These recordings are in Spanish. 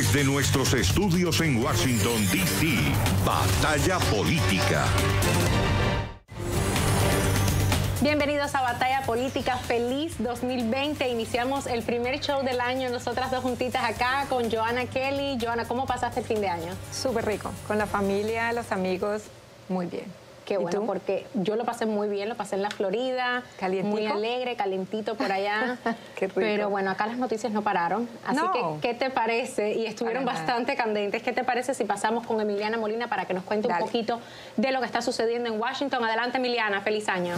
Desde nuestros estudios en Washington, D.C., Batalla Política. Bienvenidos a Batalla Política, feliz 2020. Iniciamos el primer show del año, nosotras dos juntitas acá con Joanna Kelly. Joanna, ¿cómo pasaste el fin de año? Súper rico, con la familia, los amigos, muy bien. Qué bueno, porque yo lo pasé muy bien, lo pasé en la Florida. ¿Calientico? Muy alegre, calentito por allá. Qué rico. Pero bueno, acá las noticias no pararon. Así que, ¿qué te parece? Y estuvieron bastante candentes. ¿Qué te parece si pasamos con Emiliana Molina para que nos cuente un poquito de lo que está sucediendo en Washington? Adelante, Emiliana, feliz año.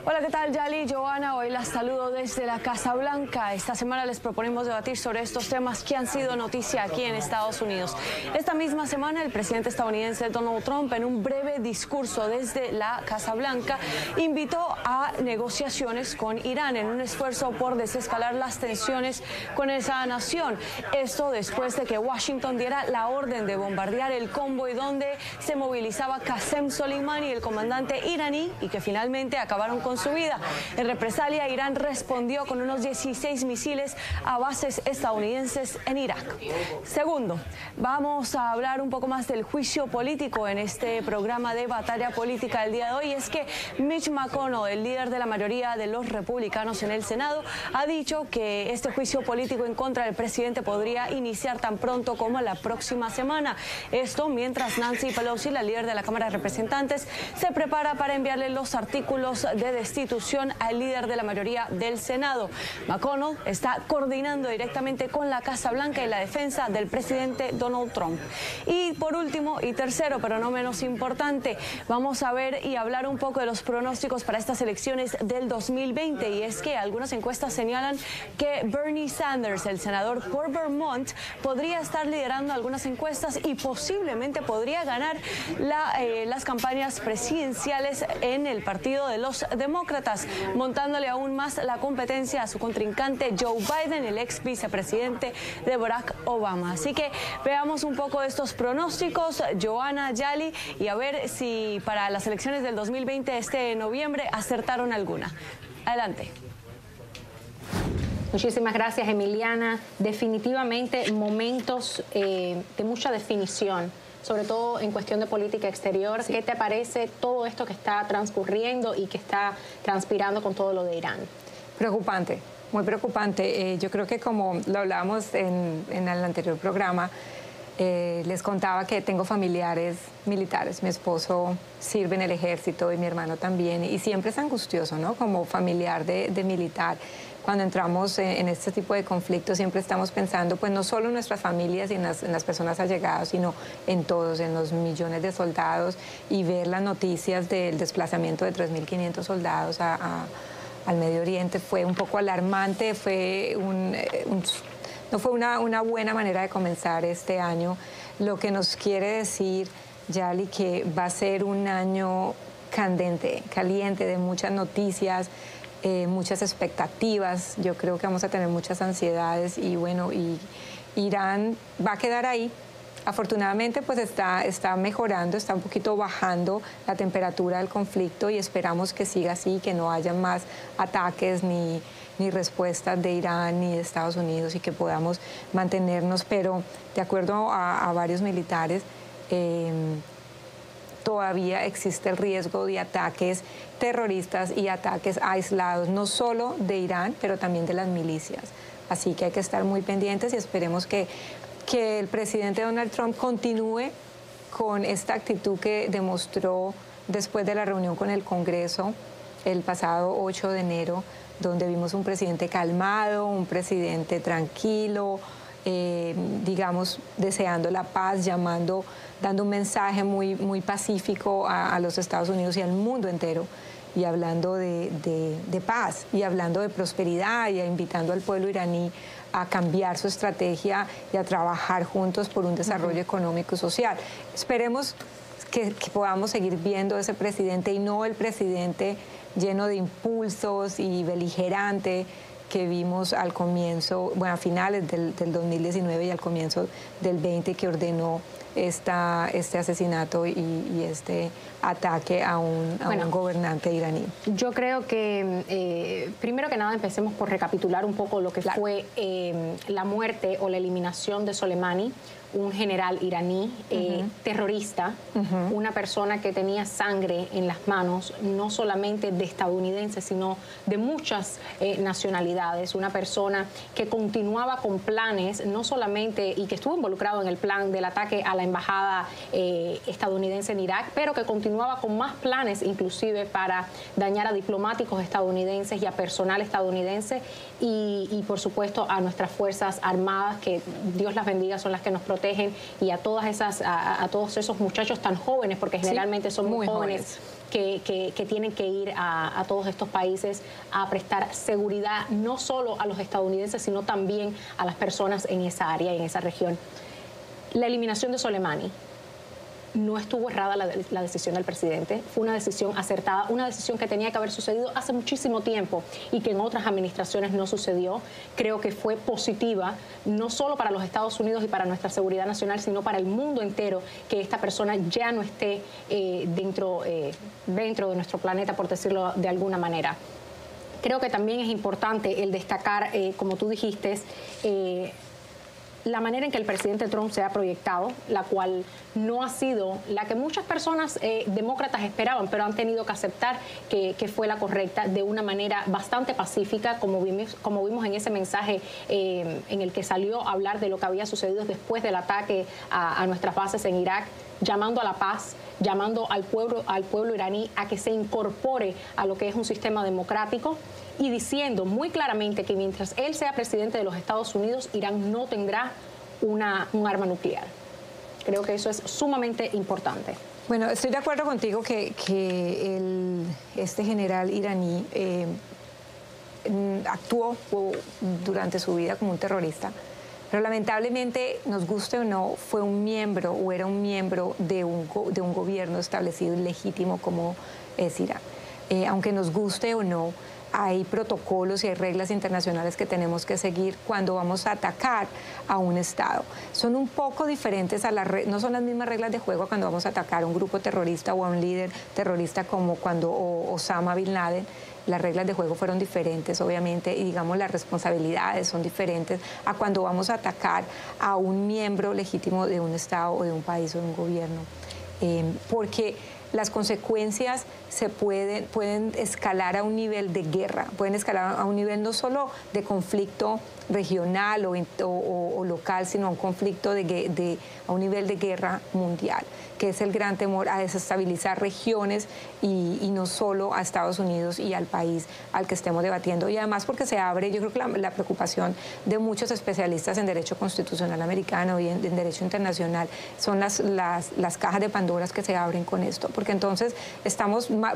Hola, ¿qué tal, Yali? Joanna, hoy las saludo desde la Casa Blanca. Esta semana les proponemos debatir sobre estos temas que han sido noticia aquí en Estados Unidos. Esta misma semana, el presidente estadounidense Donald Trump, en un breve discurso desde la Casa Blanca, invitó a negociaciones con Irán en un esfuerzo por desescalar las tensiones con esa nación. Esto después de que Washington diera la orden de bombardear el convoy donde se movilizaba Qasem Soleimani, el comandante iraní, y que finalmente acabaron con su vida. En represalia, Irán respondió con unos 16 misiles a bases estadounidenses en Irak. Segundo, vamos a hablar un poco más del juicio político en este programa de Batalla Política del día de hoy. Es que Mitch McConnell, el líder de la mayoría de los republicanos en el Senado, ha dicho que este juicio político en contra del presidente podría iniciar tan pronto como la próxima semana. Esto mientras Nancy Pelosi, la líder de la Cámara de Representantes, se prepara para enviarle los artículos de destitución al líder de la mayoría del Senado. McConnell está coordinando directamente con la Casa Blanca y la defensa del presidente Donald Trump. Y por último y tercero, pero no menos importante, vamos a ver y hablar un poco de los pronósticos para estas elecciones del 2020. Y es que algunas encuestas señalan que Bernie Sanders, el senador por Vermont, podría estar liderando algunas encuestas y posiblemente podría ganar las campañas presidenciales en el partido de los demócratas, montándole aún más la competencia a su contrincante Joe Biden, el ex vicepresidente de Barack Obama. Así que veamos un poco de estos pronósticos, Joanna, Yali, y a ver si para las elecciones del 2020 este noviembre acertaron alguna. Adelante. Muchísimas gracias, Emiliana. Definitivamente momentos de mucha definición, sobre todo en cuestión de política exterior. Sí. ¿Qué te parece todo esto que está transcurriendo y que está transpirando con todo lo de Irán? Preocupante, muy preocupante. Yo creo que como lo hablábamos en el anterior programa, les contaba que tengo familiares militares. Mi esposo sirve en el ejército y mi hermano también. Y siempre es angustioso, ¿no? Como familiar de militar. Cuando entramos en este tipo de conflictos siempre estamos pensando pues no solo en nuestras familias y en las personas allegadas, sino en todos, en los millones de soldados, y ver las noticias del desplazamiento de 3.500 soldados al Medio Oriente fue un poco alarmante, no fue una buena manera de comenzar este año, lo que nos quiere decir, Yali, que va a ser un año caliente de muchas noticias, muchas expectativas. Yo creo que vamos a tener muchas ansiedades y bueno, y Irán va a quedar ahí. Afortunadamente pues está mejorando, está un poquito bajando la temperatura del conflicto y esperamos que siga así, que no haya más ataques ni respuestas de Irán ni de Estados Unidos y que podamos mantenernos, pero de acuerdo a varios militares, todavía existe el riesgo de ataques terroristas y ataques aislados, no solo de Irán, pero también de las milicias. Así que hay que estar muy pendientes y esperemos que el presidente Donald Trump continúe con esta actitud que demostró después de la reunión con el Congreso el pasado 8 de enero, donde vimos un presidente calmado, un presidente tranquilo, digamos, deseando la paz, dando un mensaje muy pacífico a los Estados Unidos y al mundo entero, y hablando de paz, y hablando de prosperidad, y invitando al pueblo iraní a cambiar su estrategia y a trabajar juntos por un desarrollo económico y social. Esperemos que podamos seguir viendo ese presidente y no el presidente lleno de impulsos y beligerante que vimos al comienzo, bueno, a finales del 2019 y al comienzo del 20, que ordenó este asesinato y este ataque a un gobernante iraní? Yo creo que, primero que nada, empecemos por recapitular un poco lo que fue la muerte o la eliminación de Soleimani, un general iraní terrorista, una persona que tenía sangre en las manos, no solamente de estadounidenses, sino de muchas nacionalidades, una persona que continuaba con planes, no solamente, y que estuvo involucrado en el plan del ataque a la embajada estadounidense en Irak, pero que continuaba con más planes, inclusive para dañar a diplomáticos estadounidenses y a personal estadounidense y por supuesto a nuestras Fuerzas Armadas, que Dios las bendiga, son las que nos protegen, y a todas esas, a todos esos muchachos tan jóvenes, porque generalmente son muy jóvenes. Que tienen que ir a todos estos países a prestar seguridad no solo a los estadounidenses, sino también a las personas en esa área, en esa región. La eliminación de Soleimani, no estuvo errada la decisión del presidente, fue una decisión acertada, una decisión que tenía que haber sucedido hace muchísimo tiempo y que en otras administraciones no sucedió. Creo que fue positiva, no solo para los Estados Unidos y para nuestra seguridad nacional, sino para el mundo entero, que esta persona ya no esté dentro de nuestro planeta, por decirlo de alguna manera. Creo que también es importante el destacar, como tú dijiste, la manera en que el presidente Trump se ha proyectado, la cual no ha sido la que muchas personas demócratas esperaban, pero han tenido que aceptar que fue la correcta, de una manera bastante pacífica, como vimos en ese mensaje en el que salió a hablar de lo que había sucedido después del ataque a nuestras bases en Irak, llamando a la paz, llamando al pueblo iraní a que se incorpore a lo que es un sistema democrático, y diciendo muy claramente que mientras él sea presidente de los Estados Unidos, Irán no tendrá un arma nuclear. Creo que eso es sumamente importante. Bueno, estoy de acuerdo contigo que este general iraní actuó durante su vida como un terrorista, pero lamentablemente, nos guste o no, fue un miembro o era un miembro de un gobierno establecido y legítimo como es Irán. Aunque nos guste o no, hay protocolos y hay reglas internacionales que tenemos que seguir cuando vamos a atacar a un Estado. Son un poco diferentes no son las mismas reglas de juego cuando vamos a atacar a un grupo terrorista o a un líder terrorista como cuando Osama Bin Laden. Las reglas de juego fueron diferentes, obviamente, y digamos las responsabilidades son diferentes a cuando vamos a atacar a un miembro legítimo de un Estado o de un país o de un gobierno. Porque las consecuencias pueden escalar a un nivel de guerra, pueden escalar a un nivel no solo de conflicto regional o local, sino a un conflicto a un nivel de guerra mundial, que es el gran temor a desestabilizar regiones y no solo a Estados Unidos y al país al que estemos debatiendo. Y además porque se abre, yo creo que la preocupación de muchos especialistas en derecho constitucional americano y en derecho internacional son las cajas de Pandora que se abren con esto, porque entonces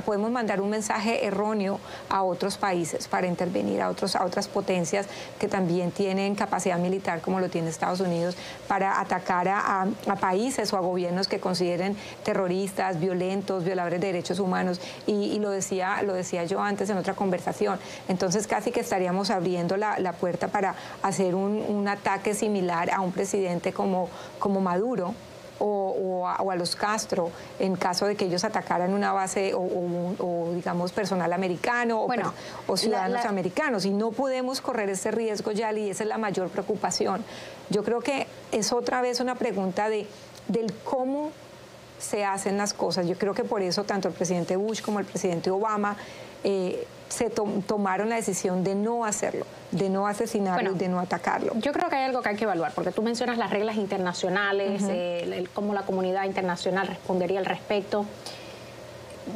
podemos mandar un mensaje erróneo a otros países para intervenir, a otras potencias que también tienen capacidad militar, como lo tiene Estados Unidos, para atacar a países o a gobiernos que consideren terroristas, violentos, violadores de derechos humanos. Y lo decía yo antes en otra conversación. Entonces casi que estaríamos abriendo la puerta para hacer un ataque similar a un presidente como Maduro, o a los Castro, en caso de que ellos atacaran una base o digamos, personal americano o ciudadanos americanos. Y no podemos correr ese riesgo, Yali, y esa es la mayor preocupación. Yo creo que es otra vez una pregunta del cómo se hacen las cosas. Yo creo que por eso tanto el presidente Bush como el presidente Obama tomaron la decisión de no hacerlo, de no asesinarlo y de no atacarlo. Yo creo que hay algo que hay que evaluar, porque tú mencionas las reglas internacionales, cómo la comunidad internacional respondería al respecto.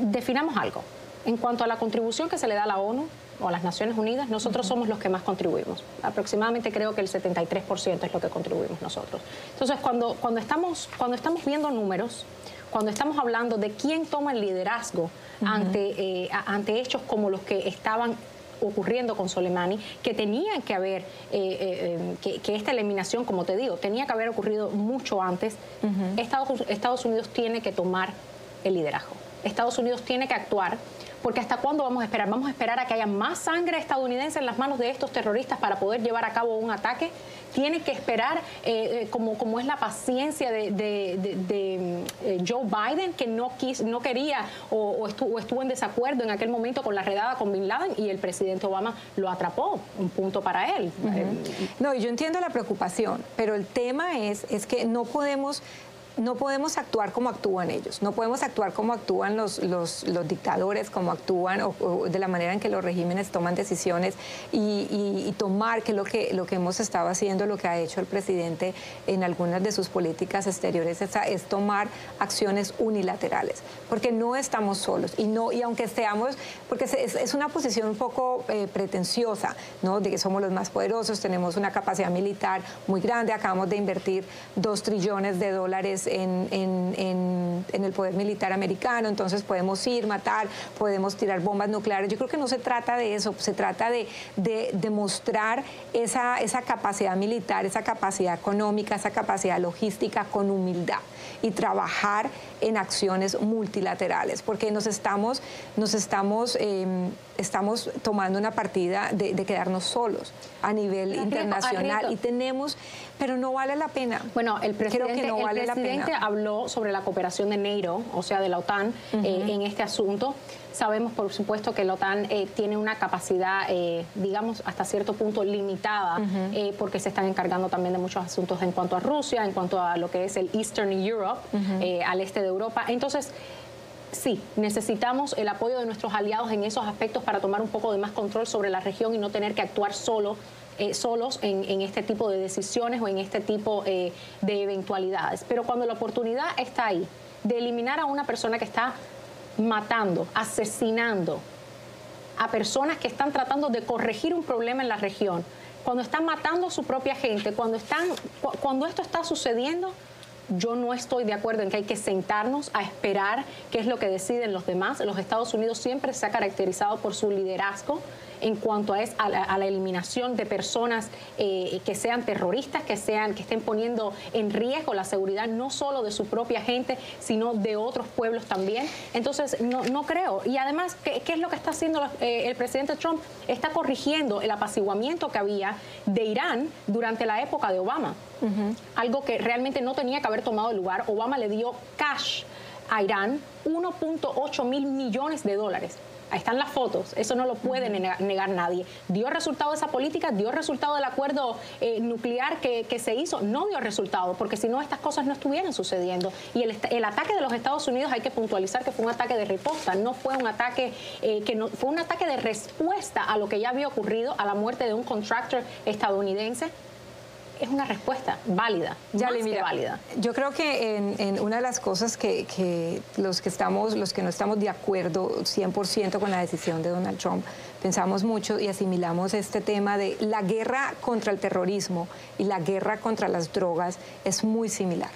Definamos algo. En cuanto a la contribución que se le da a la ONU o a las Naciones Unidas, nosotros somos los que más contribuimos. Aproximadamente creo que el 73% es lo que contribuimos nosotros. Entonces, cuando estamos viendo números, cuando estamos hablando de quién toma el liderazgo ante hechos como los que estaban ocurriendo con Soleimani, que tenían que haber, que esta eliminación, como te digo, tenía que haber ocurrido mucho antes, Estados Unidos tiene que tomar el liderazgo. Estados Unidos tiene que actuar, porque ¿hasta cuándo vamos a esperar? ¿Vamos a esperar a que haya más sangre estadounidense en las manos de estos terroristas para poder llevar a cabo un ataque? Tiene que esperar, como es la paciencia de Joe Biden, que no quería o estuvo en desacuerdo en aquel momento con la redada con Bin Laden, y el presidente Obama lo atrapó, un punto para él. No, yo entiendo la preocupación, pero el tema es que no podemos actuar como actúan ellos, no podemos actuar como actúan los dictadores, como actúan o de la manera en que los regímenes toman decisiones y tomar, que lo que hemos estado haciendo, lo que ha hecho el presidente en algunas de sus políticas exteriores es tomar acciones unilaterales, porque no estamos solos y aunque estemos, porque es una posición un poco pretenciosa, ¿no? De que somos los más poderosos, tenemos una capacidad militar muy grande, acabamos de invertir $2 trillones en el poder militar americano, entonces podemos ir, matar, podemos tirar bombas nucleares. Yo creo que no se trata de eso, se trata de demostrar esa capacidad militar, esa capacidad económica, esa capacidad logística con humildad y trabajar en acciones multilaterales, porque estamos tomando una partida de quedarnos solos a nivel internacional y tenemos, pero no vale la pena. Bueno, el presidente habló sobre la cooperación de NATO, o sea, de la OTAN, en este asunto. Sabemos, por supuesto, que la OTAN tiene una capacidad, digamos, hasta cierto punto limitada, porque se están encargando también de muchos asuntos en cuanto a Rusia, en cuanto a lo que es el Eastern Europe, al este de Europa. Entonces, sí, necesitamos el apoyo de nuestros aliados en esos aspectos para tomar un poco de más control sobre la región y no tener que actuar solos en este tipo de decisiones o en este tipo de eventualidades. Pero cuando la oportunidad está ahí de eliminar a una persona que está matando, asesinando a personas que están tratando de corregir un problema en la región, cuando están matando a su propia gente, cuando esto está sucediendo, yo no estoy de acuerdo en que hay que sentarnos a esperar qué es lo que deciden los demás. Los Estados Unidos siempre se ha caracterizado por su liderazgo en cuanto a la eliminación de personas que sean terroristas, que estén poniendo en riesgo la seguridad no solo de su propia gente, sino de otros pueblos también. Entonces, no creo. Y además, ¿qué es lo que está haciendo el presidente Trump? Está corrigiendo el apaciguamiento que había de Irán durante la época de Obama. Algo que realmente no tenía que haber tomado lugar. Obama le dio cash a Irán, 1.8 mil millones de dólares. Ahí están las fotos, eso no lo puede negar nadie. ¿Dio resultado esa política? ¿Dio resultado el acuerdo nuclear que se hizo? No dio resultado, porque si no estas cosas no estuvieran sucediendo. Y el ataque de los Estados Unidos, hay que puntualizar que fue un ataque de riposta, no fue un ataque fue un ataque de respuesta a lo que ya había ocurrido, a la muerte de un contractor estadounidense. Es una respuesta válida, válida. Yo creo que en una de las cosas que los que no estamos de acuerdo 100% con la decisión de Donald Trump, pensamos mucho y asimilamos este tema de la guerra contra el terrorismo y la guerra contra las drogas es muy similar.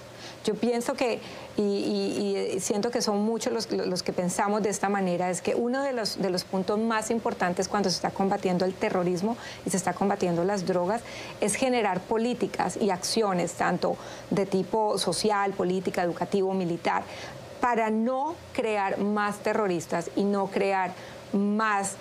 Yo pienso que, y siento que son muchos los que pensamos de esta manera, es que uno de los puntos más importantes cuando se está combatiendo el terrorismo y se está combatiendo las drogas es generar políticas y acciones, tanto de tipo social, política, educativo, militar, para no crear más terroristas y no crear más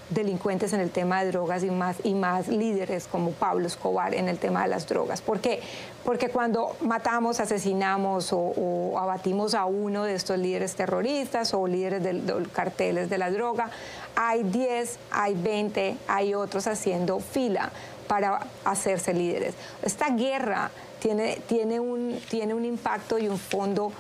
delincuentes en el tema de drogas y más líderes como Pablo Escobar en el tema de las drogas. ¿Por qué? Porque cuando matamos, asesinamos o abatimos a uno de estos líderes terroristas o líderes de los carteles de la droga, hay 10, hay 20, hay otros haciendo fila para hacerse líderes. Esta guerra tiene un impacto y un fondo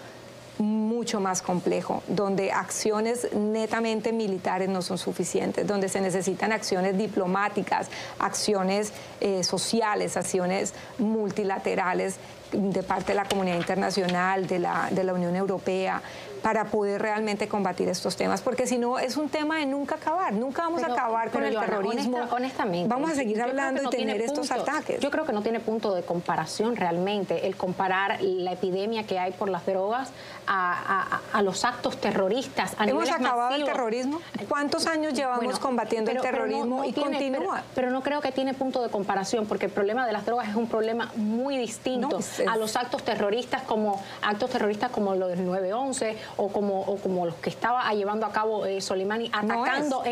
mucho más complejo, donde acciones netamente militares no son suficientes, donde se necesitan acciones diplomáticas, acciones sociales, acciones multilaterales de parte de la comunidad internacional, de la Unión Europea, para poder realmente combatir estos temas, porque si no es un tema de nunca acabar, nunca vamos a acabar con el terrorismo. Honestamente, vamos a seguir hablando y tener estos ataques. Yo creo que no tiene punto de comparación realmente el comparar la epidemia que hay por las drogas a los actos terroristas a ¿Hemos acabado masivos. El terrorismo? ¿Cuántos años llevamos combatiendo el terrorismo y continúa? Pero no creo que tiene punto de comparación, porque el problema de las drogas es un problema muy distinto a los actos terroristas como lo del 9/11 o como los que estaba llevando a cabo Soleimani, atacando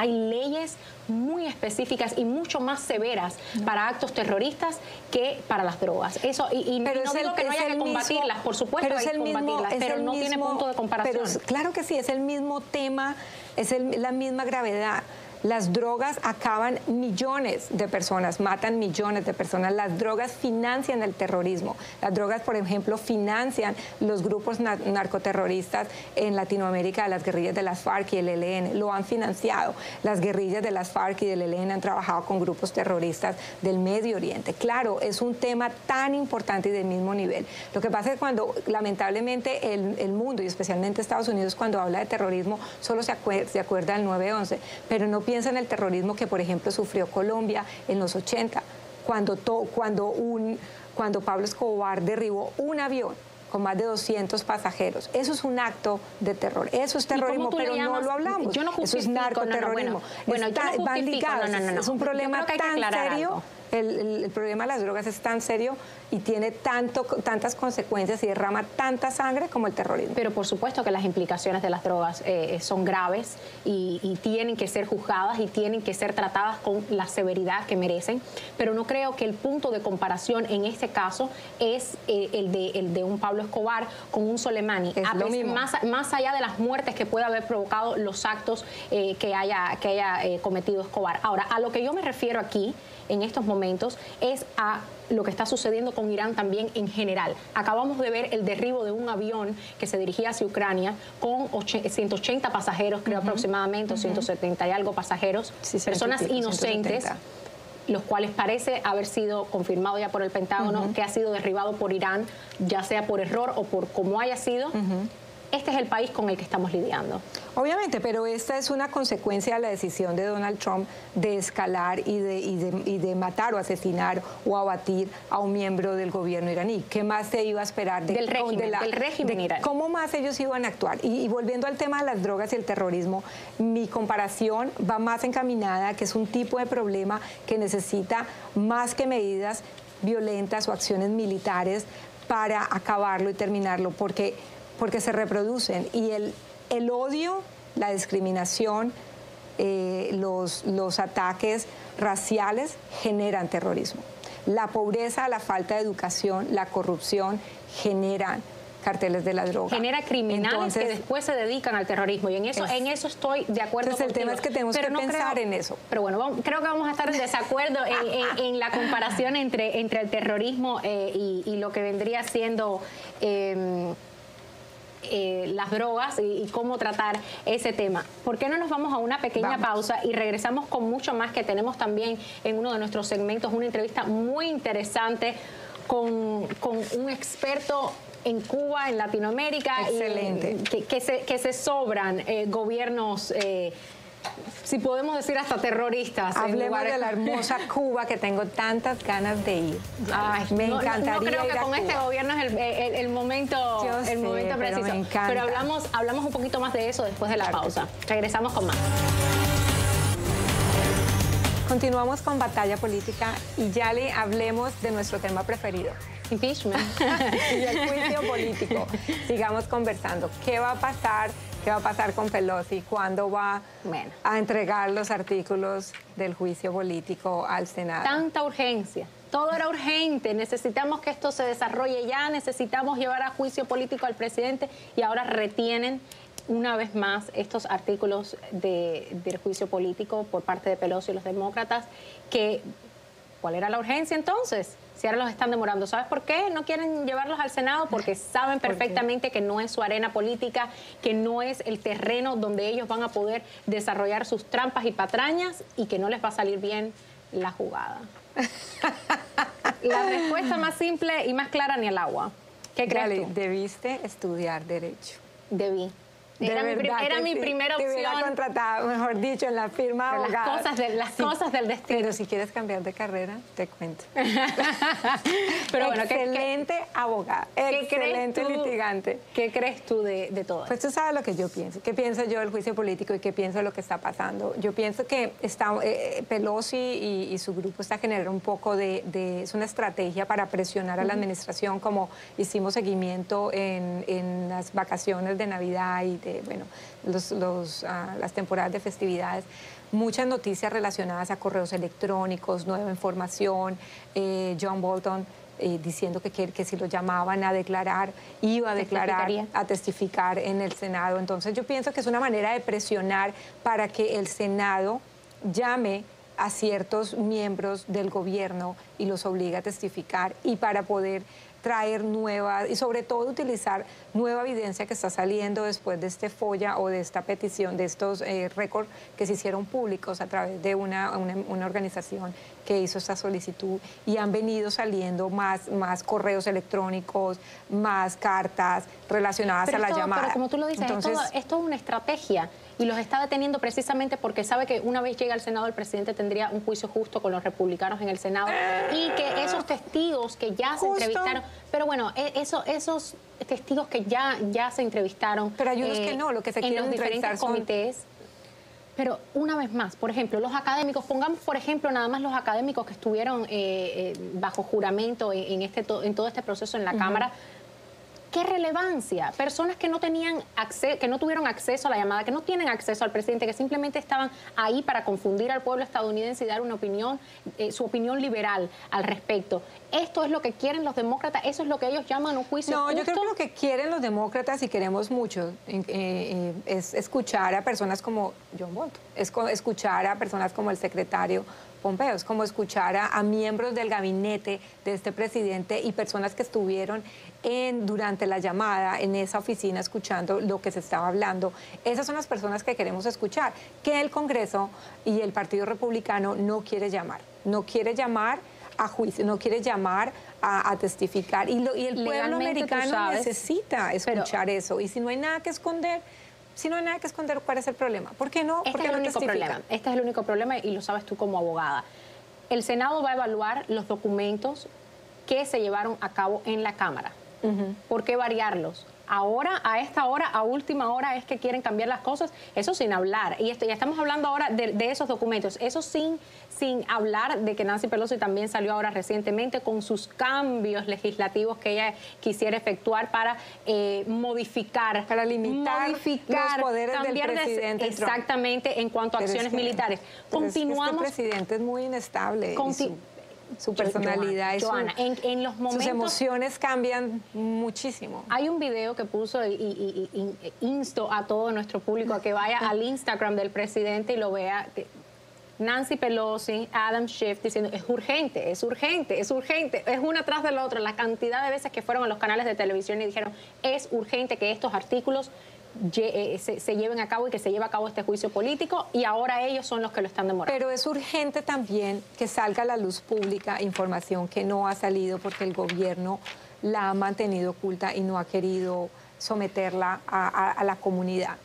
hay leyes muy específicas y mucho más severas para actos terroristas que para las drogas. Eso, y no digo que no haya que combatirlas, por supuesto hay que combatirlas, pero no tiene punto de comparación. Pero claro que sí, es el mismo tema, es la misma gravedad. Las drogas acaban millones de personas, matan millones de personas. Las drogas financian el terrorismo. Las drogas, por ejemplo, financian los grupos narcoterroristas en Latinoamérica, las guerrillas de las FARC y el ELN. Lo han financiado. Las guerrillas de las FARC y del ELN han trabajado con grupos terroristas del Medio Oriente. Claro, es un tema tan importante y del mismo nivel. Lo que pasa es cuando, lamentablemente, el mundo, y especialmente Estados Unidos, cuando habla de terrorismo, solo se acuerda del 9/11, pero no piensa en el terrorismo que, por ejemplo, sufrió Colombia en los 80, cuando Pablo Escobar derribó un avión con más de 200 pasajeros. Eso es un acto de terror. Eso es terrorismo, pero no lo hablamos. Yo no justifico, eso es narcoterrorismo. Bueno, van ligados. No. Es un problema tan serio. El problema de las drogas es tan serio y tiene tantas consecuencias y derrama tanta sangre como el terrorismo. Pero por supuesto que las implicaciones de las drogas son graves y tienen que ser juzgadas y tienen que ser tratadas con la severidad que merecen, pero no creo que el punto de comparación en este caso es el de un Pablo Escobar con un Soleimani. Es lo mismo. Más allá de las muertes que puede haber provocado los actos que haya cometido Escobar. Ahora, a lo que yo me refiero aquí, en estos momentos, es a lo que está sucediendo con Irán también en general. Acabamos de ver el derribo de un avión que se dirigía hacia Ucrania con 180 pasajeros, creo aproximadamente, 170 y algo pasajeros, sí, personas inocentes, 170. Los cuales parece haber sido confirmado ya por el Pentágono que ha sido derribado por Irán, ya sea por error o por como haya sido. Este es el país con el que estamos lidiando. Obviamente, pero esta es una consecuencia de la decisión de Donald Trump de escalar y de matar o asesinar o abatir a un miembro del gobierno iraní. ¿Qué más se iba a esperar del régimen iraní? ¿Cómo más ellos iban a actuar? Y volviendo al tema de las drogas y el terrorismo, mi comparación va más encaminada a que es un tipo de problema que necesita más que medidas violentas o acciones militares para acabarlo y terminarlo, porque se reproducen y el odio, la discriminación, los ataques raciales generan terrorismo. La pobreza, la falta de educación, la corrupción generan carteles de la droga. Genera criminales que después se dedican al terrorismo y en eso estoy de acuerdo contigo. El tema es que tenemos que pensar en eso. Pero bueno, creo que vamos a estar en desacuerdo en la comparación entre el terrorismo y lo que vendría siendo las drogas y cómo tratar ese tema. ¿Por qué no nos vamos a una pequeña pausa y regresamos con mucho más, que tenemos también en uno de nuestros segmentos una entrevista muy interesante con un experto en Cuba, en Latinoamérica? Excelente. Que se sobran gobiernos, si podemos decir hasta terroristas. Hablemos de la hermosa Cuba, que tengo tantas ganas de ir. Ay, me encantaría. No creo que con este gobierno es el momento, preciso. Pero hablamos un poquito más de eso después de la pausa. Regresamos con más. Continuamos con Batalla Política y Yali, hablemos de nuestro tema preferido. Impeachment. Y el juicio político. Sigamos conversando. ¿Qué va a pasar? ¿Qué va a pasar con Pelosi? ¿Cuándo va a entregar los artículos del juicio político al Senado? Tanta urgencia. Todo era urgente. Necesitamos que esto se desarrolle ya. Necesitamos llevar a juicio político al presidente y ahora retienen una vez más estos artículos del juicio político por parte de Pelosi y los demócratas. ¿Cuál era la urgencia entonces? Si ahora los están demorando. ¿Sabes por qué no quieren llevarlos al Senado? Porque saben perfectamente que no es su arena política, que no es el terreno donde ellos van a poder desarrollar sus trampas y patrañas y que no les va a salir bien la jugada. La respuesta más simple y más clara ni el agua. ¿Qué crees tú? Debiste estudiar Derecho. Debí. Era mi primera opción. Te hubiera contratado, mejor dicho, en la firma de abogados. Las cosas del destino. Pero si quieres cambiar de carrera, te cuento. Pero bueno, excelente abogada, excelente litigante. ¿Qué crees tú de todo esto? Pues tú sabes lo que yo pienso. ¿Qué pienso yo del juicio político y qué pienso de lo que está pasando? Yo pienso que Pelosi y su grupo está generando un poco es una estrategia para presionar a la administración, como hicimos seguimiento en las vacaciones de Navidad y las temporadas de festividades. Muchas noticias relacionadas a correos electrónicos, nueva información, John Bolton diciendo que si lo llamaban a declarar, iba a declarar, a testificar en el Senado. Entonces yo pienso que es una manera de presionar para que el Senado llame a ciertos miembros del gobierno y los obligue a testificar, y para poder traer nueva, y sobre todo utilizar nueva evidencia que está saliendo después de este FOIA o de esta petición, de estos récords que se hicieron públicos a través de una organización que hizo esta solicitud, y han venido saliendo más correos electrónicos, más cartas relacionadas a la llamada. Pero como tú lo dices, entonces, esto es una estrategia, y los está deteniendo precisamente porque sabe que una vez llega al Senado el presidente tendría un juicio justo con los republicanos en el Senado, y que esos testigos que ya se entrevistaron, pero bueno, esos testigos que ya se entrevistaron, pero hay unos que no, lo que se quieren en los diferentes comités. Pero una vez más, por ejemplo, los académicos, pongamos por ejemplo nada más los académicos que estuvieron bajo juramento en todo este proceso en la Cámara. ¿Qué relevancia? Personas que no tenían que no tuvieron acceso a la llamada, que no tienen acceso al presidente, que simplemente estaban ahí para confundir al pueblo estadounidense y dar una opinión, su opinión liberal al respecto. ¿Esto es lo que quieren los demócratas? ¿Eso es lo que ellos llaman un juicio justo? Yo creo que lo que quieren los demócratas, y queremos mucho, es escuchar a personas como John Bolton, es escuchar a personas como el secretario Pompeo, es como escuchar a miembros del gabinete de este presidente y personas que estuvieron durante la llamada en esa oficina escuchando lo que se estaba hablando. Esas son las personas que queremos escuchar, que el Congreso y el Partido Republicano no quiere llamar a juicio, no quiere llamar a testificar, y el pueblo americano necesita escuchar eso, y si no hay nada que esconder, ¿cuál es el problema? ¿Por qué no? Este es el único problema. Este es el único problema, y lo sabes tú como abogada. El Senado va a evaluar los documentos que se llevaron a cabo en la Cámara. ¿Por qué variarlos? Ahora, a esta hora, a última hora, es que quieren cambiar las cosas. Eso sin hablar. Y ya estamos hablando ahora de esos documentos. Eso sin hablar de que Nancy Pelosi también salió ahora recientemente con sus cambios legislativos que ella quisiera efectuar para modificar. Para limitar los poderes del presidente Trump. Exactamente, en cuanto a acciones militares. Continuamos. Este presidente es muy inestable. Su personalidad Joana, en los momentos, sus emociones cambian muchísimo. Hay un video que puso y insto a todo nuestro público a que vaya al Instagram del presidente y lo vea. Nancy Pelosi, Adam Schiff diciendo es urgente, es urgente, es urgente, es una tras de la otra. La cantidad de veces que fueron a los canales de televisión y dijeron es urgente que estos artículos se lleven a cabo y que se lleve a cabo este juicio político, y ahora ellos son los que lo están demorando. Pero es urgente también que salga a la luz pública información que no ha salido porque el gobierno la ha mantenido oculta y no ha querido someterla a la comunidad.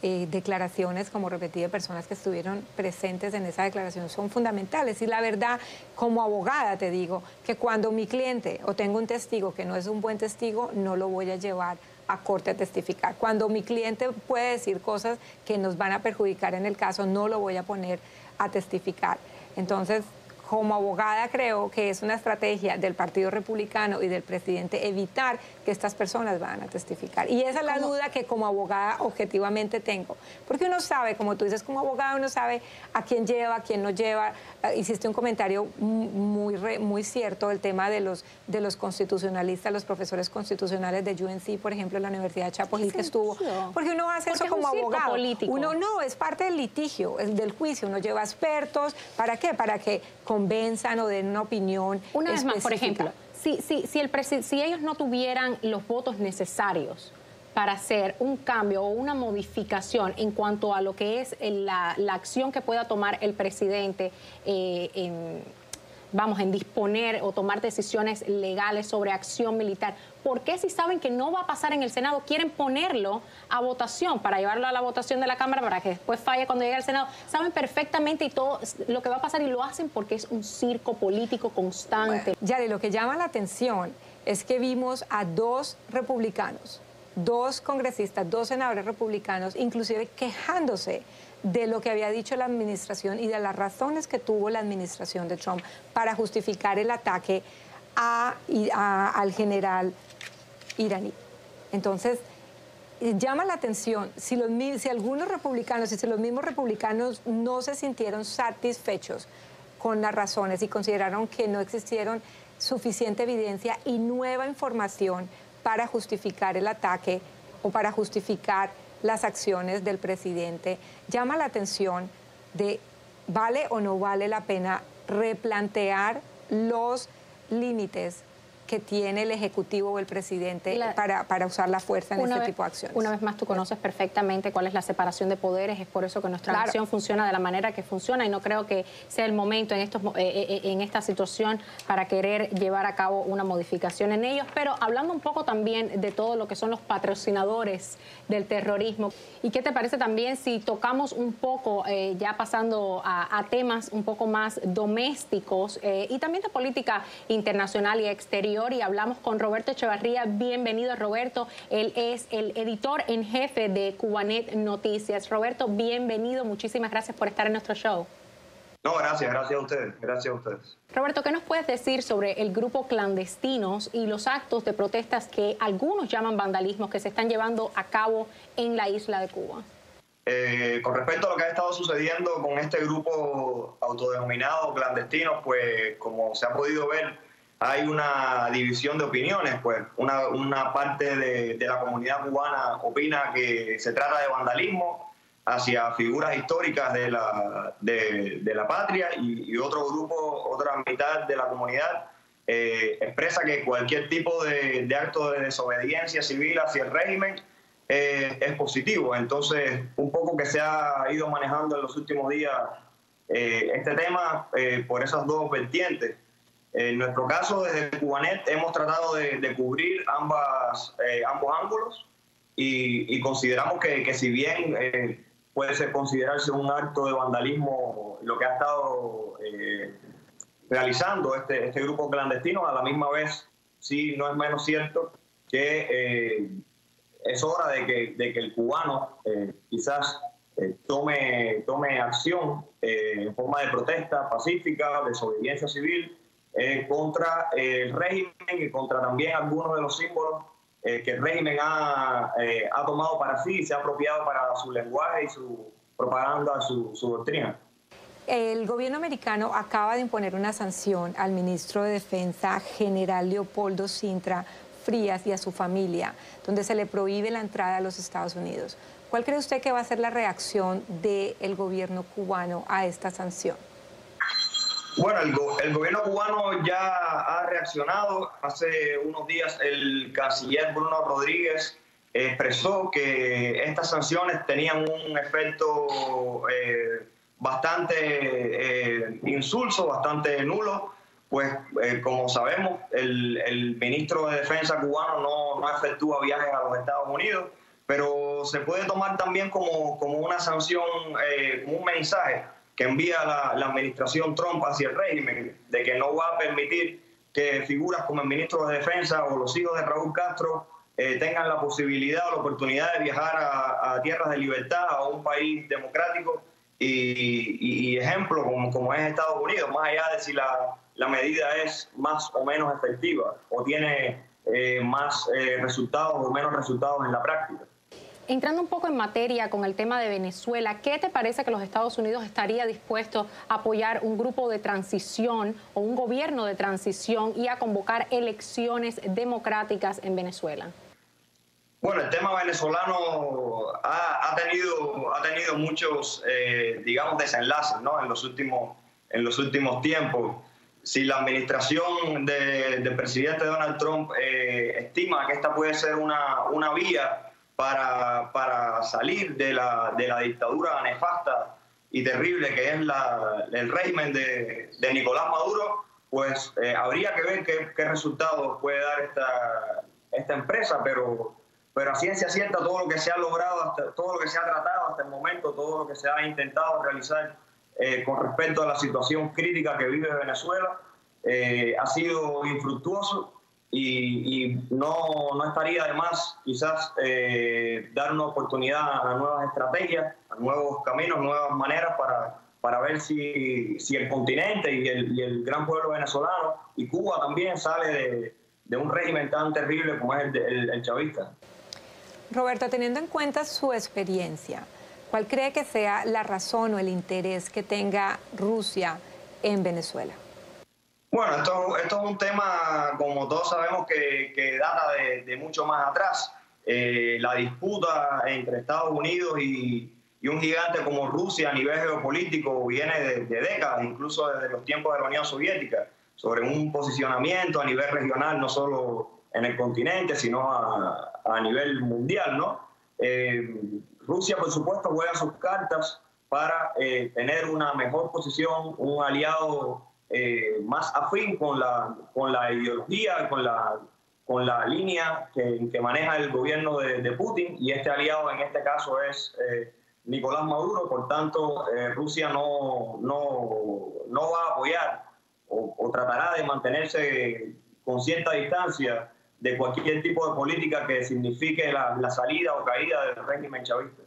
Declaraciones, como repetí, de personas que estuvieron presentes en esa declaración son fundamentales, y la verdad, como abogada te digo que cuando mi cliente o tengo un testigo que no es un buen testigo, no lo voy a llevar a corte a testificar. Cuando mi cliente puede decir cosas que nos van a perjudicar en el caso, no lo voy a poner a testificar. Entonces, como abogada creo que es una estrategia del Partido Republicano y del presidente evitar que estas personas vayan a testificar. Y esa es la duda que como abogada objetivamente tengo. Porque uno sabe, como tú dices, como abogada uno sabe a quién lleva, a quién no lleva. Hiciste un comentario muy cierto, el tema de los constitucionalistas, los profesores constitucionales de UNC, por ejemplo, en la Universidad de Chapel Hill que estuvo. Porque uno hace eso como abogado. Uno no, es parte del litigio, del juicio. Uno lleva expertos. ¿Para qué? Para que convenzan o den una opinión Una vez específica. más, por ejemplo, si ellos no tuvieran los votos necesarios para hacer un cambio o una modificación en cuanto a lo que es la acción que pueda tomar el presidente en disponer o tomar decisiones legales sobre acción militar? ¿Por qué si saben que no va a pasar en el Senado quieren ponerlo a votación para llevarlo a la votación de la Cámara para que después falle cuando llegue al Senado? Saben perfectamente y todo lo que va a pasar y lo hacen porque es un circo político constante. Bueno, Yari, lo que llama la atención es que vimos a 2 republicanos, 2 congresistas, 2 senadores republicanos, inclusive quejándose de lo que había dicho la administración y de las razones que tuvo la administración de Trump para justificar el ataque al general iraní. Entonces, llama la atención si algunos republicanos, si los mismos republicanos no se sintieron satisfechos con las razones y consideraron que no existieron suficiente evidencia y nueva información para justificar el ataque o para justificar las acciones del presidente. Llama la atención de ¿vale o no vale la pena replantear los límites que tiene el Ejecutivo o el presidente para usar la fuerza en este tipo de acciones? Una vez más, tú conoces perfectamente cuál es la separación de poderes, es por eso que nuestra nación funciona de la manera que funciona y no creo que sea el momento en esta situación para querer llevar a cabo una modificación en ellos. Pero hablando un poco también de todo lo que son los patrocinadores del terrorismo, ¿y qué te parece también si tocamos un poco, ya pasando a temas un poco más domésticos y también de política internacional y exterior? Y hablamos con Roberto Echevarría. Bienvenido, Roberto. Él es el editor en jefe de Cubanet Noticias. Roberto, bienvenido. Muchísimas gracias por estar en nuestro show. No, gracias a ustedes. Gracias a ustedes. Roberto, ¿qué nos puedes decir sobre el grupo Clandestinos y los actos de protestas que algunos llaman vandalismo que se están llevando a cabo en la isla de Cuba? Con respecto a lo que ha estado sucediendo con este grupo autodenominado Clandestinos, pues como se ha podido ver, hay una división de opiniones, pues una parte de la comunidad cubana opina que se trata de vandalismo hacia figuras históricas de la patria y otro grupo, otra mitad de la comunidad expresa que cualquier tipo de acto de desobediencia civil hacia el régimen es positivo. Entonces, un poco que se ha ido manejando en los últimos días este tema por esas 2 vertientes. En nuestro caso, desde Cubanet, hemos tratado de cubrir ambos ángulos y consideramos que si bien puede considerarse un acto de vandalismo lo que ha estado realizando este grupo clandestino, a la misma vez sí no es menos cierto que es hora de que el cubano quizás tome acción en forma de protesta pacífica, desobediencia civil, contra el régimen y contra también algunos de los símbolos que el régimen ha tomado para sí y se ha apropiado para su lenguaje y su propaganda, su doctrina. El gobierno americano acaba de imponer una sanción al ministro de Defensa, general Leopoldo Sintra Frías, y a su familia, donde se le prohíbe la entrada a los Estados Unidos. ¿Cuál cree usted que va a ser la reacción del gobierno cubano a esta sanción? Bueno, el gobierno cubano ya ha reaccionado. Hace unos días el canciller Bruno Rodríguez expresó que estas sanciones tenían un efecto bastante insulso, bastante nulo, pues como sabemos el ministro de Defensa cubano no efectúa viajes a los Estados Unidos, pero se puede tomar también como una sanción, como un mensaje que envía la administración Trump hacia el régimen, de que no va a permitir que figuras como el ministro de Defensa o los hijos de Raúl Castro tengan la posibilidad o la oportunidad de viajar a tierras de libertad, a un país democrático y ejemplo como es Estados Unidos, más allá de si la medida es más o menos efectiva o tiene más resultados o menos resultados en la práctica. Entrando un poco en materia con el tema de Venezuela, ¿qué te parece que los Estados Unidos estaría dispuesto a apoyar un grupo de transición o un gobierno de transición y a convocar elecciones democráticas en Venezuela? Bueno, el tema venezolano ha tenido muchos, digamos, desenlaces, ¿no? en los últimos tiempos. Si la administración del presidente Donald Trump estima que esta puede ser una vía para salir de la dictadura nefasta y terrible que es el régimen de Nicolás Maduro, pues habría que ver qué resultados puede dar esta empresa, pero a ciencia cierta todo lo que se ha logrado, todo lo que se ha tratado hasta el momento, todo lo que se ha intentado realizar con respecto a la situación crítica que vive Venezuela ha sido infructuoso y no estaría de más quizás dar una oportunidad a nuevas estrategias, a nuevos caminos, nuevas maneras para ver si el continente y el gran pueblo venezolano y Cuba también sale de un régimen tan terrible como es el chavista. Roberto, teniendo en cuenta su experiencia, ¿cuál cree que sea la razón o el interés que tenga Rusia en Venezuela? Bueno, esto es un tema, como todos sabemos, que data de mucho más atrás. La disputa entre Estados Unidos y un gigante como Rusia a nivel geopolítico viene de décadas, incluso desde los tiempos de la Unión Soviética, sobre un posicionamiento a nivel regional, no solo en el continente, sino a nivel mundial, ¿no? Rusia, por supuesto, juega sus cartas para tener una mejor posición, un aliado más afín con la ideología, con la línea que maneja el gobierno de Putin, y este aliado en este caso es Nicolás Maduro. Por tanto, Rusia no va a apoyar o tratará de mantenerse con cierta distancia de cualquier tipo de política que signifique la salida o caída del régimen chavista.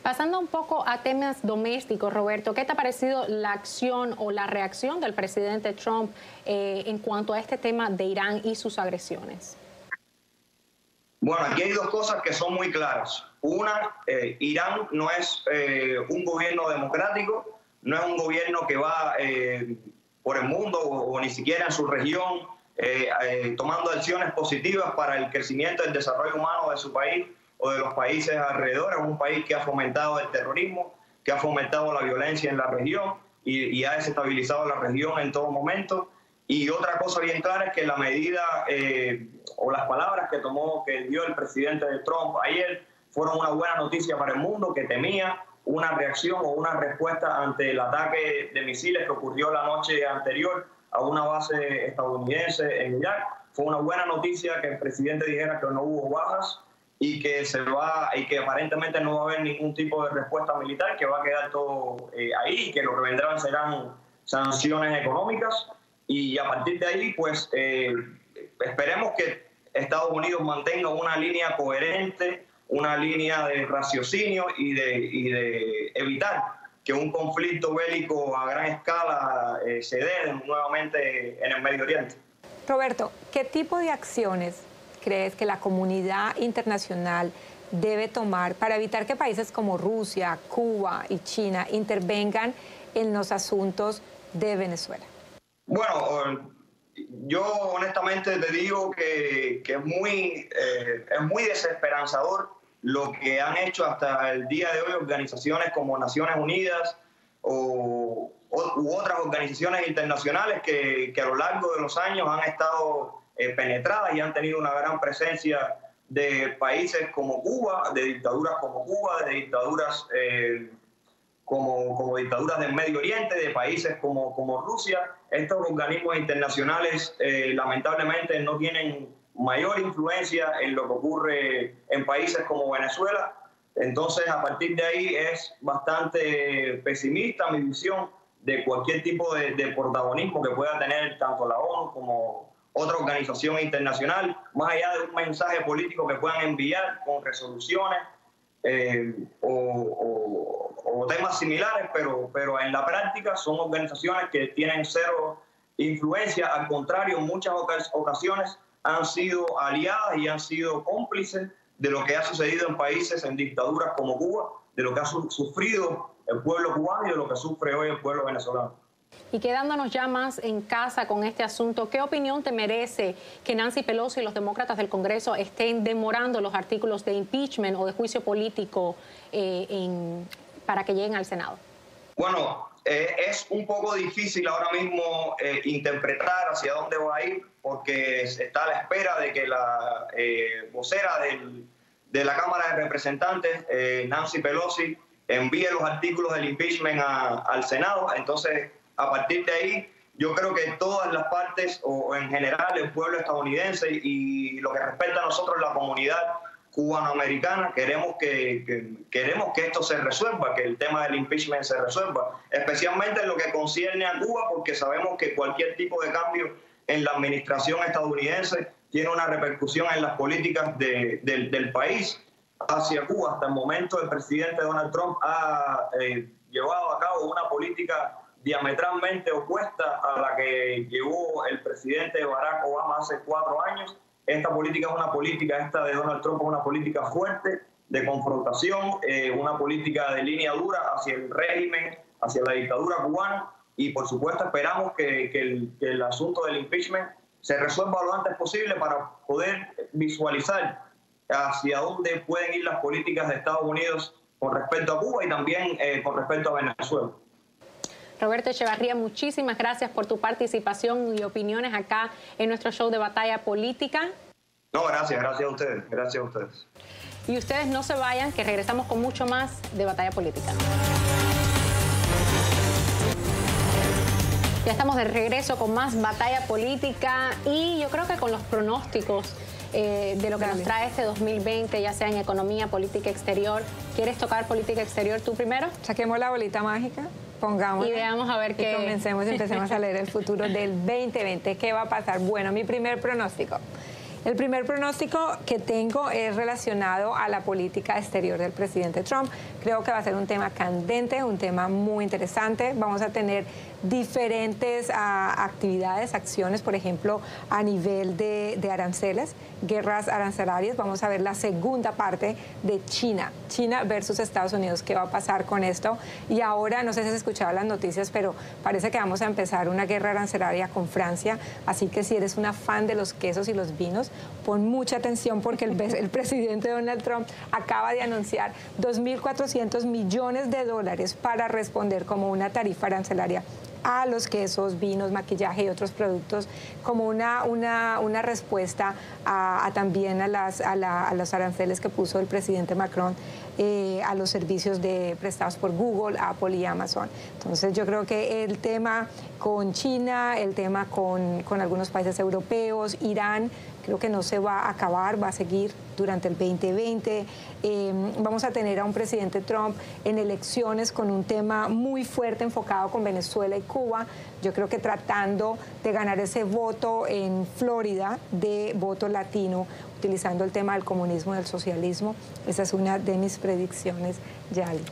Pasando un poco a temas domésticos, Roberto, ¿qué te ha parecido la acción o la reacción del presidente Trump en cuanto a este tema de Irán y sus agresiones? Bueno, aquí hay dos cosas que son muy claras. Una, Irán no es un gobierno democrático, no es un gobierno que va por el mundo o ni siquiera en su región tomando acciones positivas para el crecimiento y el desarrollo humano de su país o de los países alrededor. Es un país que ha fomentado el terrorismo, que ha fomentado la violencia en la región y ha desestabilizado la región en todo momento. Y otra cosa bien clara es que la medida o las palabras que dio el presidente Trump ayer fueron una buena noticia para el mundo, que temía una reacción o una respuesta ante el ataque de misiles que ocurrió la noche anterior a una base estadounidense en Irak. Fue una buena noticia que el presidente dijera que no hubo bajas y que aparentemente no va a haber ningún tipo de respuesta militar, que va a quedar todo ahí, y que lo que vendrán serán sanciones económicas. Y a partir de ahí, pues, esperemos que Estados Unidos mantenga una línea coherente, una línea de raciocinio y de evitar que un conflicto bélico a gran escala se dé nuevamente en el Medio Oriente. Roberto, ¿qué tipo de acciones crees que la comunidad internacional debe tomar para evitar que países como Rusia, Cuba y China intervengan en los asuntos de Venezuela? Bueno, yo honestamente te digo que es muy desesperanzador lo que han hecho hasta el día de hoy organizaciones como Naciones Unidas u otras organizaciones internacionales que a lo largo de los años han estado penetradas y han tenido una gran presencia de países como Cuba, de dictaduras como Cuba, de dictaduras como dictaduras del Medio Oriente, de países como Rusia. Estos organismos internacionales lamentablemente no tienen mayor influencia en lo que ocurre en países como Venezuela. Entonces, a partir de ahí es bastante pesimista mi visión de cualquier tipo de protagonismo que pueda tener tanto la ONU como otra organización internacional, más allá de un mensaje político que puedan enviar con resoluciones o temas similares, pero en la práctica son organizaciones que tienen cero influencia. Al contrario, en muchas ocasiones han sido aliadas y han sido cómplices de lo que ha sucedido en países, en dictaduras como Cuba, de lo que ha sufrido el pueblo cubano y de lo que sufre hoy el pueblo venezolano. Y quedándonos ya más en casa con este asunto, ¿qué opinión te merece que Nancy Pelosi y los demócratas del Congreso estén demorando los artículos de impeachment o de juicio político para que lleguen al Senado? Bueno, es un poco difícil ahora mismo interpretar hacia dónde va a ir, porque está a la espera de que la vocera de la Cámara de Representantes, Nancy Pelosi, envíe los artículos del impeachment al Senado. Entonces, a partir de ahí, yo creo que todas las partes, o en general el pueblo estadounidense y lo que respecta a nosotros, la comunidad cubanoamericana, queremos que esto se resuelva, que el tema del impeachment se resuelva, especialmente en lo que concierne a Cuba, porque sabemos que cualquier tipo de cambio en la administración estadounidense tiene una repercusión en las políticas del país hacia Cuba. Hasta el momento el presidente Donald Trump ha llevado a cabo una política diametralmente opuesta a la que llevó el presidente Barack Obama hace 4 años. Esta política es una política, esta de Donald Trump es una política fuerte de confrontación, una política de línea dura hacia el régimen, hacia la dictadura cubana, y por supuesto esperamos que el asunto del impeachment se resuelva lo antes posible para poder visualizar hacia dónde pueden ir las políticas de Estados Unidos con respecto a Cuba y también con respecto a Venezuela. Roberto Echevarría, muchísimas gracias por tu participación y opiniones acá en nuestro show de Batalla Política. No, gracias a ustedes, gracias a ustedes. Y ustedes no se vayan, que regresamos con mucho más de Batalla Política. Ya estamos de regreso con más Batalla Política y yo creo que con los pronósticos de lo que nos trae este 2020, ya sea en economía, política exterior. ¿Quieres tocar política exterior tú primero? Saquemos la bolita mágica, pongámosla. Y veamos a ver qué... Comencemos y empecemos a leer el futuro del 2020. ¿Qué va a pasar? Bueno, mi primer pronóstico. El primer pronóstico que tengo es relacionado a la política exterior del presidente Trump. Creo que va a ser un tema candente, un tema muy interesante. Vamos a tener diferentes actividades, acciones, por ejemplo, a nivel de aranceles, guerras arancelarias. Vamos a ver la segunda parte de China versus Estados Unidos. ¿Qué va a pasar con esto? Y ahora, no sé si has escuchado las noticias, pero parece que vamos a empezar una guerra arancelaria con Francia. Así que si eres una fan de los quesos y los vinos, pon mucha atención porque el presidente Donald Trump acaba de anunciar 2.400 millones de dólares para responder como una tarifa arancelaria a los quesos, vinos, maquillaje y otros productos, como una respuesta también a los aranceles que puso el presidente Macron a los servicios prestados por Google, Apple y Amazon. Entonces yo creo que el tema con China, el tema con algunos países europeos, Irán, creo que no se va a acabar, va a seguir durante el 2020. Vamos a tener a un presidente Trump en elecciones con un tema muy fuerte enfocado con Venezuela y Cuba. Yo creo que tratando de ganar ese voto en Florida de voto latino, utilizando el tema del comunismo y del socialismo. Esa es una de mis predicciones, Yali.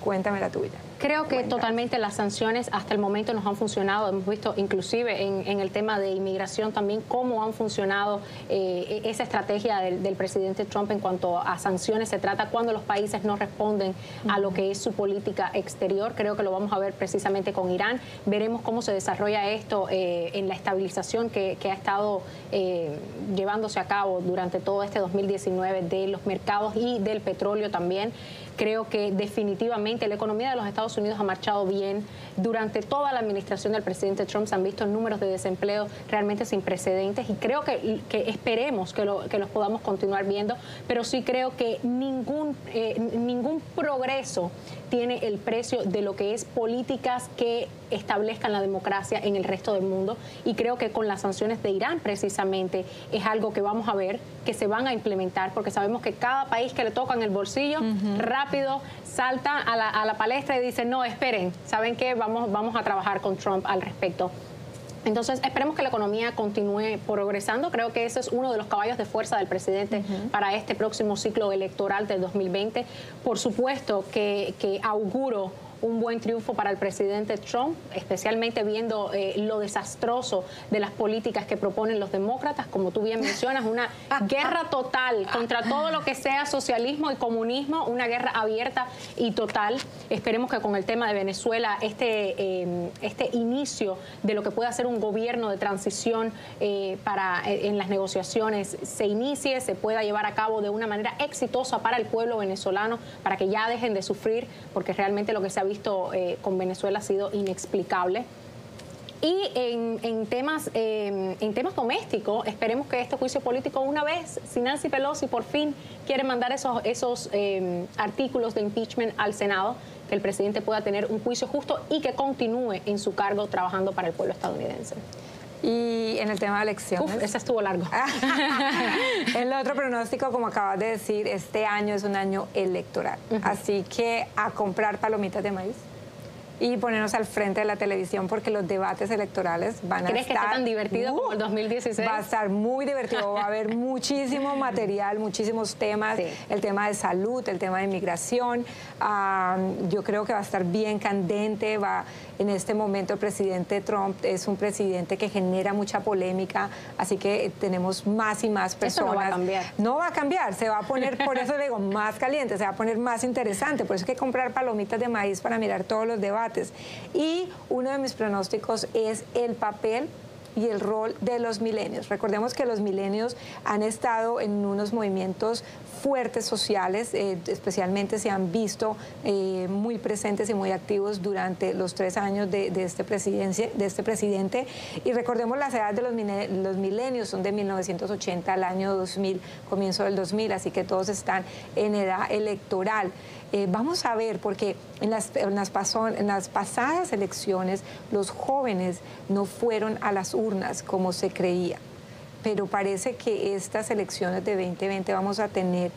Cuéntame la tuya. Creo que totalmente las sanciones hasta el momento nos han funcionado. Hemos visto inclusive en el tema de inmigración también cómo han funcionado esa estrategia del presidente Trump en cuanto a sanciones. Se trata cuando los países no responden a lo que es su política exterior. Creo que lo vamos a ver precisamente con Irán. Veremos cómo se desarrolla esto en la estabilización que ha estado llevándose a cabo durante todo este 2019 de los mercados y del petróleo también. Creo que definitivamente la economía de los Estados Unidos ha marchado bien. Durante toda la administración del presidente Trump se han visto números de desempleo realmente sin precedentes y creo que esperemos que los podamos continuar viendo, pero sí creo que ningún progreso tiene el precio de lo que es políticas que establezcan la democracia en el resto del mundo, y creo que con las sanciones de Irán precisamente es algo que vamos a ver que se van a implementar, porque sabemos que cada país que le toca en el bolsillo rápido salta a la palestra y dice no, esperen, ¿saben qué? Vamos a trabajar con Trump al respecto. Entonces, esperemos que la economía continúe progresando. Creo que ese es uno de los caballos de fuerza del presidente para este próximo ciclo electoral del 2020. Por supuesto que auguro un buen triunfo para el presidente Trump, especialmente viendo lo desastroso de las políticas que proponen los demócratas, como tú bien mencionas, una guerra total contra todo lo que sea socialismo y comunismo, una guerra abierta y total. Esperemos que con el tema de Venezuela, este inicio de lo que pueda ser un gobierno de transición en las negociaciones se inicie, se pueda llevar a cabo de una manera exitosa para el pueblo venezolano, para que ya dejen de sufrir, porque realmente lo que se ha visto con Venezuela ha sido inexplicable. Y en temas domésticos, esperemos que este juicio político, una vez, si Nancy Pelosi por fin quiere mandar esos artículos de impeachment al Senado, que el presidente pueda tener un juicio justo y que continúe en su cargo trabajando para el pueblo estadounidense. Y en el tema de elecciones. Ese estuvo largo. El otro pronóstico, como acabas de decir, este año es un año electoral. Así que a comprar palomitas de maíz y ponernos al frente de la televisión porque los debates electorales van a estar... ¿Crees que está tan divertido como el 2016? Va a estar muy divertido, va a haber muchísimo material, muchísimos temas, sí. El tema de salud, el tema de inmigración, yo creo que va a estar bien candente, en este momento el presidente Trump es un presidente que genera mucha polémica, así que tenemos más y más personas. Eso no va a cambiar. No va a cambiar, se va a poner, por eso le digo, más caliente, se va a poner más interesante, por eso hay que comprar palomitas de maíz para mirar todos los debates. Y uno de mis pronósticos es el papel y el rol de los milenios. Recordemos que los milenios han estado en unos movimientos fuertes sociales, especialmente se han visto muy presentes y muy activos durante los 3 años de este presidente. Y recordemos las edades de los milenios, son de 1980 al año 2000, comienzo del 2000, así que todos están en edad electoral. Vamos a ver, porque en las pasadas elecciones los jóvenes no fueron a las urnas como se creía, pero parece que estas elecciones de 2020 vamos a tener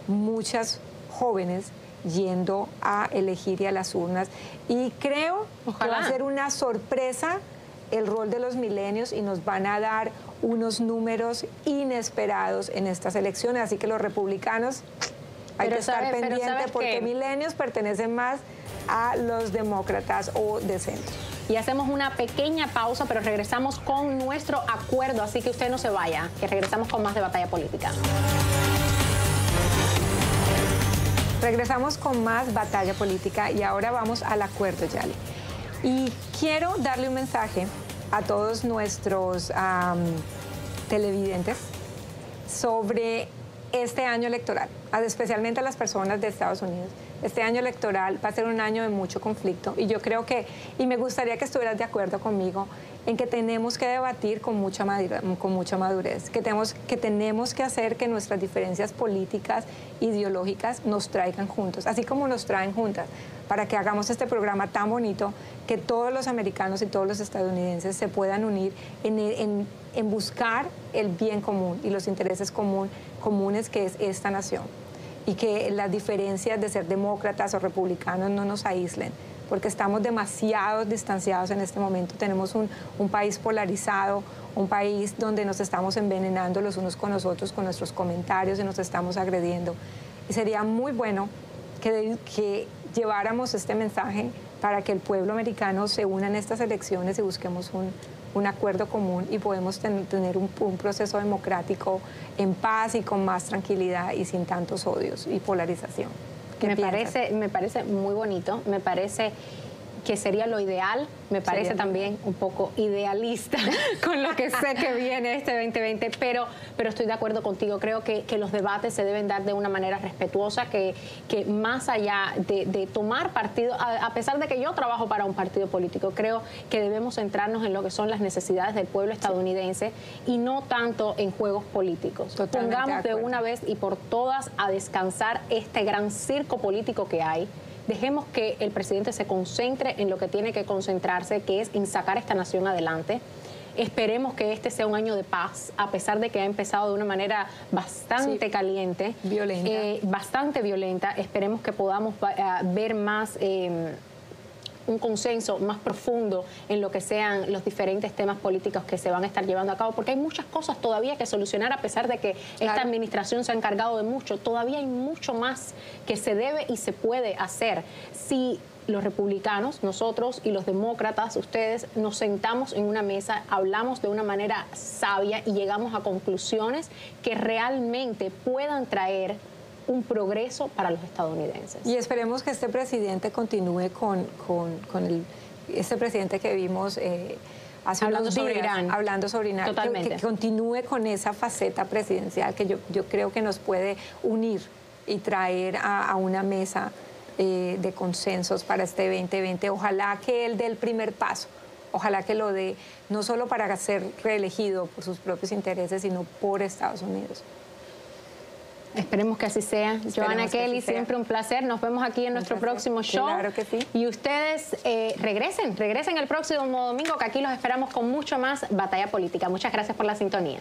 muchas jóvenes yendo a elegir y a las urnas, y creo que va a ser una sorpresa el rol de los milenios y nos van a dar unos números inesperados en estas elecciones, así que los republicanos... Hay que estar pendiente porque milenios pertenecen más a los demócratas o de centro. Y hacemos una pequeña pausa, pero regresamos con nuestro acuerdo, así que usted no se vaya, que regresamos con más de Batalla Política. Regresamos con más Batalla Política y ahora vamos al acuerdo, Yali. Y quiero darle un mensaje a todos nuestros televidentes sobre este año electoral, especialmente a las personas de Estados Unidos. Este año electoral va a ser un año de mucho conflicto y yo creo que, y me gustaría que estuvieras de acuerdo conmigo, en que tenemos que debatir con mucha madurez, que tenemos que hacer que nuestras diferencias políticas, ideológicas nos traigan juntos, así como nos traen juntas, para que hagamos este programa tan bonito, que todos los americanos y todos los estadounidenses se puedan unir en buscar el bien común y los intereses comunes que es esta nación, y que las diferencias de ser demócratas o republicanos no nos aíslen, porque estamos demasiado distanciados en este momento. Tenemos un país polarizado, un país donde nos estamos envenenando los unos con los otros con nuestros comentarios y nos estamos agrediendo. Y sería muy bueno que lleváramos este mensaje para que el pueblo americano se una en estas elecciones y busquemos un acuerdo común y podemos tener un proceso democrático en paz y con más tranquilidad y sin tantos odios y polarización. Me parece muy bonito, me parece que sería lo ideal, me parece también un poco idealista con lo que sé que viene este 2020, pero estoy de acuerdo contigo, creo que los debates se deben dar de una manera respetuosa, que más allá de tomar partido, a pesar de que yo trabajo para un partido político, creo que debemos centrarnos en lo que son las necesidades del pueblo estadounidense y no tanto en juegos políticos. Pongamos de una vez y por todas a descansar este gran circo político que hay. Dejemos que el presidente se concentre en lo que tiene que concentrarse, que es en sacar esta nación adelante. Esperemos que este sea un año de paz, a pesar de que ha empezado de una manera bastante caliente. Violenta. Bastante violenta. Esperemos que podamos ver más... un consenso más profundo en lo que sean los diferentes temas políticos que se van a estar llevando a cabo, porque hay muchas cosas todavía que solucionar, a pesar de que esta administración se ha encargado de mucho. Todavía hay mucho más que se debe y se puede hacer si los republicanos, nosotros y los demócratas, ustedes, nos sentamos en una mesa, hablamos de una manera sabia y llegamos a conclusiones que realmente puedan traer un progreso para los estadounidenses. Y esperemos que este presidente continúe con este presidente que vimos hace unos días, hablando sobre Irán, que continúe con esa faceta presidencial que yo creo que nos puede unir y traer a una mesa de consensos para este 2020. Ojalá que él dé el primer paso, ojalá que lo dé, no solo para ser reelegido por sus propios intereses, sino por Estados Unidos. Esperemos que así sea. Joanna Kelly, siempre un placer. Nos vemos aquí en nuestro próximo show. Claro que sí. Y ustedes regresen el próximo domingo, que aquí los esperamos con mucho más Batalla Política. Muchas gracias por la sintonía.